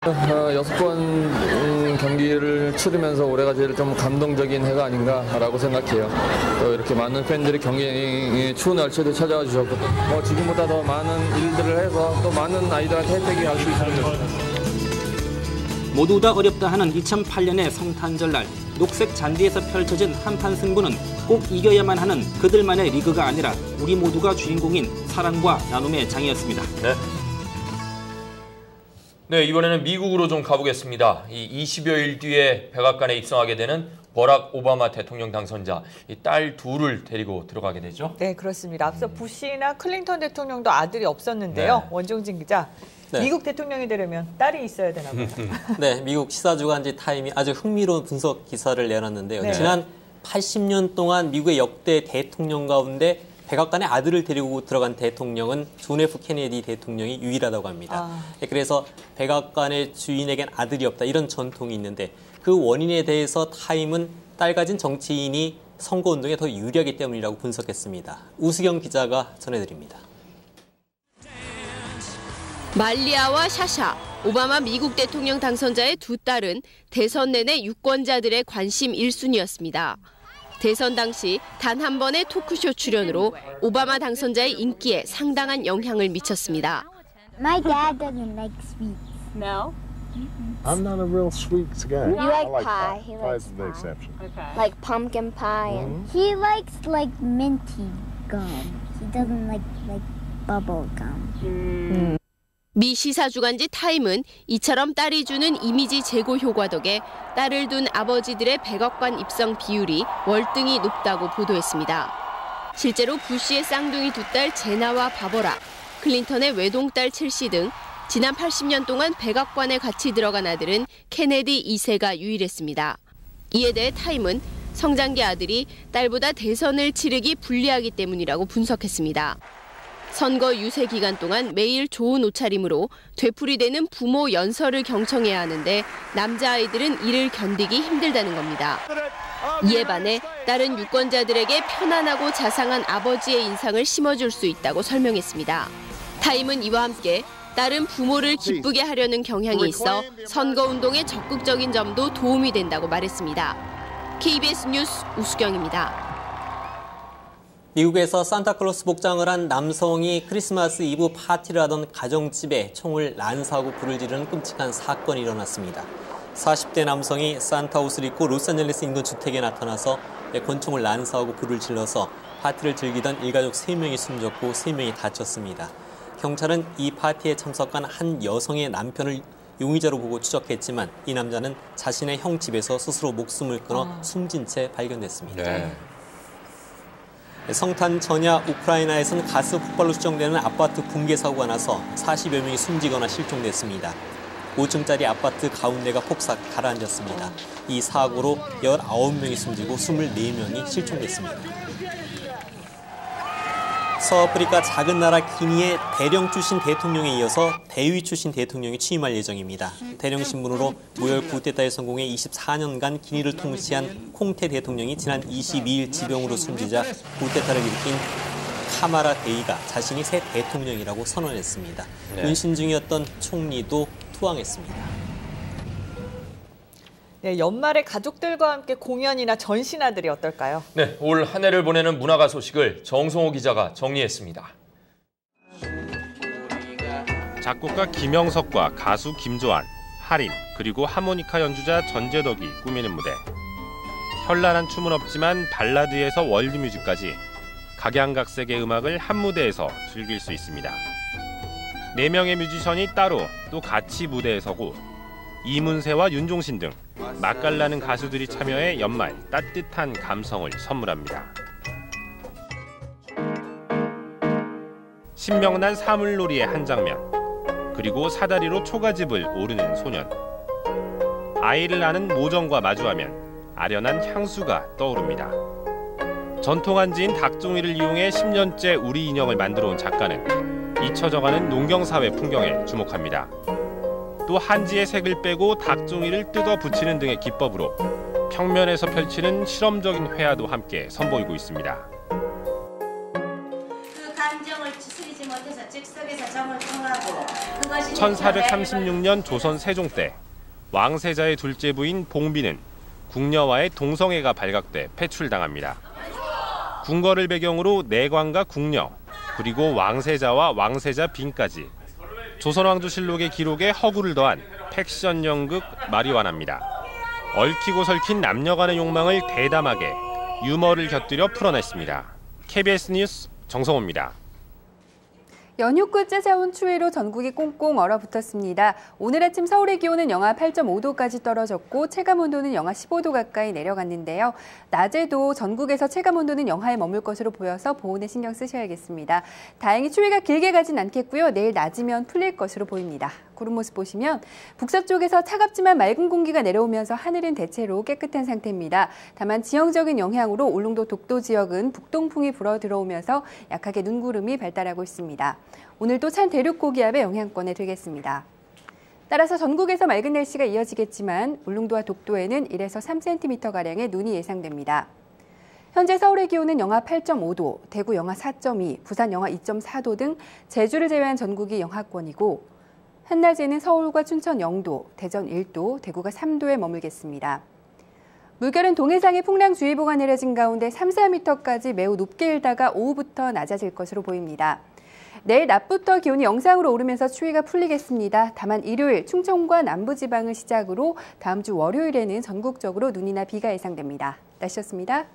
6번 경기를 치르면서 올해가 제일 좀 감동적인 해가 아닌가라고 생각해요. 또 이렇게 많은 팬들이 경기 추운 날씨에도 찾아와 주셨고 지금보다 더 많은 일들을 해서 또 많은 아이들한테 혜택이 갈 수 있으면 좋겠습니다. 모두 다 어렵다 하는 2008년의 성탄절날 녹색 잔디에서 펼쳐진 한판 승부는 꼭 이겨야만 하는 그들만의 리그가 아니라 우리 모두가 주인공인 사랑과 나눔의 장이었습니다. 네, 이번에는 미국으로 좀 가보겠습니다. 이 20여일 뒤에 백악관에 입성하게 되는 버락 오바마 대통령 당선자, 이 딸 둘을 데리고 들어가게 되죠? 네, 그렇습니다. 앞서 부시나 클린턴 대통령도 아들이 없었는데요. 네. 원종진 기자, 미국 대통령이 되려면 딸이 있어야 되나 봐요. 네, 미국 시사주간지 타임이 아주 흥미로운 분석 기사를 내놨는데요. 지난 80년 동안 미국의 역대 대통령 가운데 백악관에 아들을 데리고 들어간 대통령은 존 F 케네디 대통령이 유일하다고 합니다. 그래서 백악관의 주인에겐 아들이 없다 이런 전통이 있는데 그 원인에 대해서 타임은 딸 가진 정치인이 선거운동에 더 유리하기 때문이라고 분석했습니다. 우수경 기자가 전해드립니다. 말리아와 샤샤, 오바마 미국 대통령 당선자의 두 딸은 대선 내내 유권자들의 관심 1순위였습니다. 대선 당시 단 한 번의 토크쇼 출연으로 오바마 당선자의 인기에 상당한 영향을 미쳤습니다. My dad doesn't like sweets. No? I'm not a real sweets guy. You like pie. He likes pie. The exception. Okay. Like pumpkin pie. And he likes like minty gum. He doesn't like bubble gum. 미 시사주간지 타임은 이처럼 딸이 주는 이미지 제고 효과 덕에 딸을 둔 아버지들의 백악관 입성 비율이 월등히 높다고 보도했습니다. 실제로 부시의 쌍둥이 두 딸 제나와 바버라, 클린턴의 외동딸 첼시 등 지난 80년 동안 백악관에 같이 들어간 아들은 케네디 2세가 유일했습니다. 이에 대해 타임은 성장기 아들이 딸보다 대선을 치르기 불리하기 때문이라고 분석했습니다. 선거 유세 기간 동안 매일 좋은 옷차림으로 되풀이되는 부모 연설을 경청해야 하는데 남자아이들은 이를 견디기 힘들다는 겁니다. 이에 반해 딸은 유권자들에게 편안하고 자상한 아버지의 인상을 심어줄 수 있다고 설명했습니다. 타임은 이와 함께 딸은 부모를 기쁘게 하려는 경향이 있어 선거운동에 적극적인 점도 도움이 된다고 말했습니다. KBS 뉴스 우수경입니다. 미국에서 산타클로스 복장을 한 남성이 크리스마스 이브 파티를 하던 가정집에 총을 난사하고 불을 지르는 끔찍한 사건이 일어났습니다. 40대 남성이 산타 옷을 입고 로스앤젤레스 인근 주택에 나타나서 권총을 난사하고 불을 질러서 파티를 즐기던 일가족 3명이 숨졌고 3명이 다쳤습니다. 경찰은 이 파티에 참석한 한 여성의 남편을 용의자로 보고 추적했지만 이 남자는 자신의 형 집에서 스스로 목숨을 끊어 숨진 채 발견됐습니다. 성탄 전야 우크라이나에서는 가스 폭발로 추정되는 아파트 붕괴 사고가 나서 40여 명이 숨지거나 실종됐습니다. 5층짜리 아파트 가운데가 폭삭 가라앉았습니다. 이 사고로 19명이 숨지고 24명이 실종됐습니다. 서아프리카 작은 나라 기니의 대령 출신 대통령에 이어서 대위 출신 대통령이 취임할 예정입니다. 대령 신분으로 무혈 쿠데타에 성공해 24년간 기니를 통치한 콩테 대통령이 지난 22일 지병으로 숨지자 쿠데타를 일으킨 카마라 데이가 자신이 새 대통령이라고 선언했습니다. 운신 중이었던 총리도 투항했습니다. 네, 연말에 가족들과 함께 공연이나 전시나들이 어떨까요? 네, 올 한 해를 보내는 문화가 소식을 정성호 기자가 정리했습니다. 작곡가 김영석과 가수 김조한, 하림, 그리고 하모니카 연주자 전재덕이 꾸미는 무대. 현란한 춤은 없지만 발라드에서 월드뮤직까지 각양각색의 음악을 한 무대에서 즐길 수 있습니다. 4명의 뮤지션이 따로 또 같이 무대에 서고 이문세와 윤종신 등 맛깔나는 가수들이 참여해 연말 따뜻한 감성을 선물합니다. 신명난 사물놀이의 한 장면, 그리고 사다리로 초가집을 오르는 소년. 아이를 낳는 모정과 마주하면 아련한 향수가 떠오릅니다. 전통 한지인 닭종이를 이용해 10년째 우리 인형을 만들어 온 작가는 잊혀져가는 농경사회 풍경에 주목합니다. 또 한지의 색을 빼고 닭종이를 뜯어 붙이는 등의 기법으로 평면에서 펼치는 실험적인 회화도 함께 선보이고 있습니다. 그 감정을 추스리지 못해서 즉석에서 점을 통하고 그걸 1436년 조선 세종 때 왕세자의 둘째 부인 봉비는 궁녀와의 동성애가 발각돼 폐출당합니다. 궁궐을 배경으로 내관과 궁녀, 그리고 왕세자와 왕세자 빈까지 조선왕조실록의 기록에 허구를 더한 팩션 연극 마리화나입니다. 얽히고 설킨 남녀 간의 욕망을 대담하게 유머를 곁들여 풀어냈습니다. KBS 뉴스 정성호입니다. 연휴 끝 찾아온 추위로 전국이 꽁꽁 얼어붙었습니다. 오늘 아침 서울의 기온은 영하 8.5도까지 떨어졌고 체감온도는 영하 15도 가까이 내려갔는데요. 낮에도 전국에서 체감온도는 영하에 머물 것으로 보여서 보온에 신경 쓰셔야겠습니다. 다행히 추위가 길게 가진 않겠고요. 내일 낮이면 풀릴 것으로 보입니다. 구름 모습 보시면 북서쪽에서 차갑지만 맑은 공기가 내려오면서 하늘은 대체로 깨끗한 상태입니다. 다만 지형적인 영향으로 울릉도 독도 지역은 북동풍이 불어 들어오면서 약하게 눈구름이 발달하고 있습니다. 오늘도 찬 대륙 고기압의 영향권에 들겠습니다. 따라서 전국에서 맑은 날씨가 이어지겠지만 울릉도와 독도에는 1에서 3cm가량의 눈이 예상됩니다. 현재 서울의 기온은 영하 8.5도, 대구 영하 4.2, 부산 영하 2.4도 등 제주를 제외한 전국이 영하권이고 한낮에는 서울과 춘천 0도, 대전 1도, 대구가 3도에 머물겠습니다. 물결은 동해상에 풍랑주의보가 내려진 가운데 3, 4m까지 매우 높게 일다가 오후부터 낮아질 것으로 보입니다. 내일 낮부터 기온이 영상으로 오르면서 추위가 풀리겠습니다. 다만 일요일 충청과 남부지방을 시작으로 다음 주 월요일에는 전국적으로 눈이나 비가 예상됩니다. 날씨였습니다.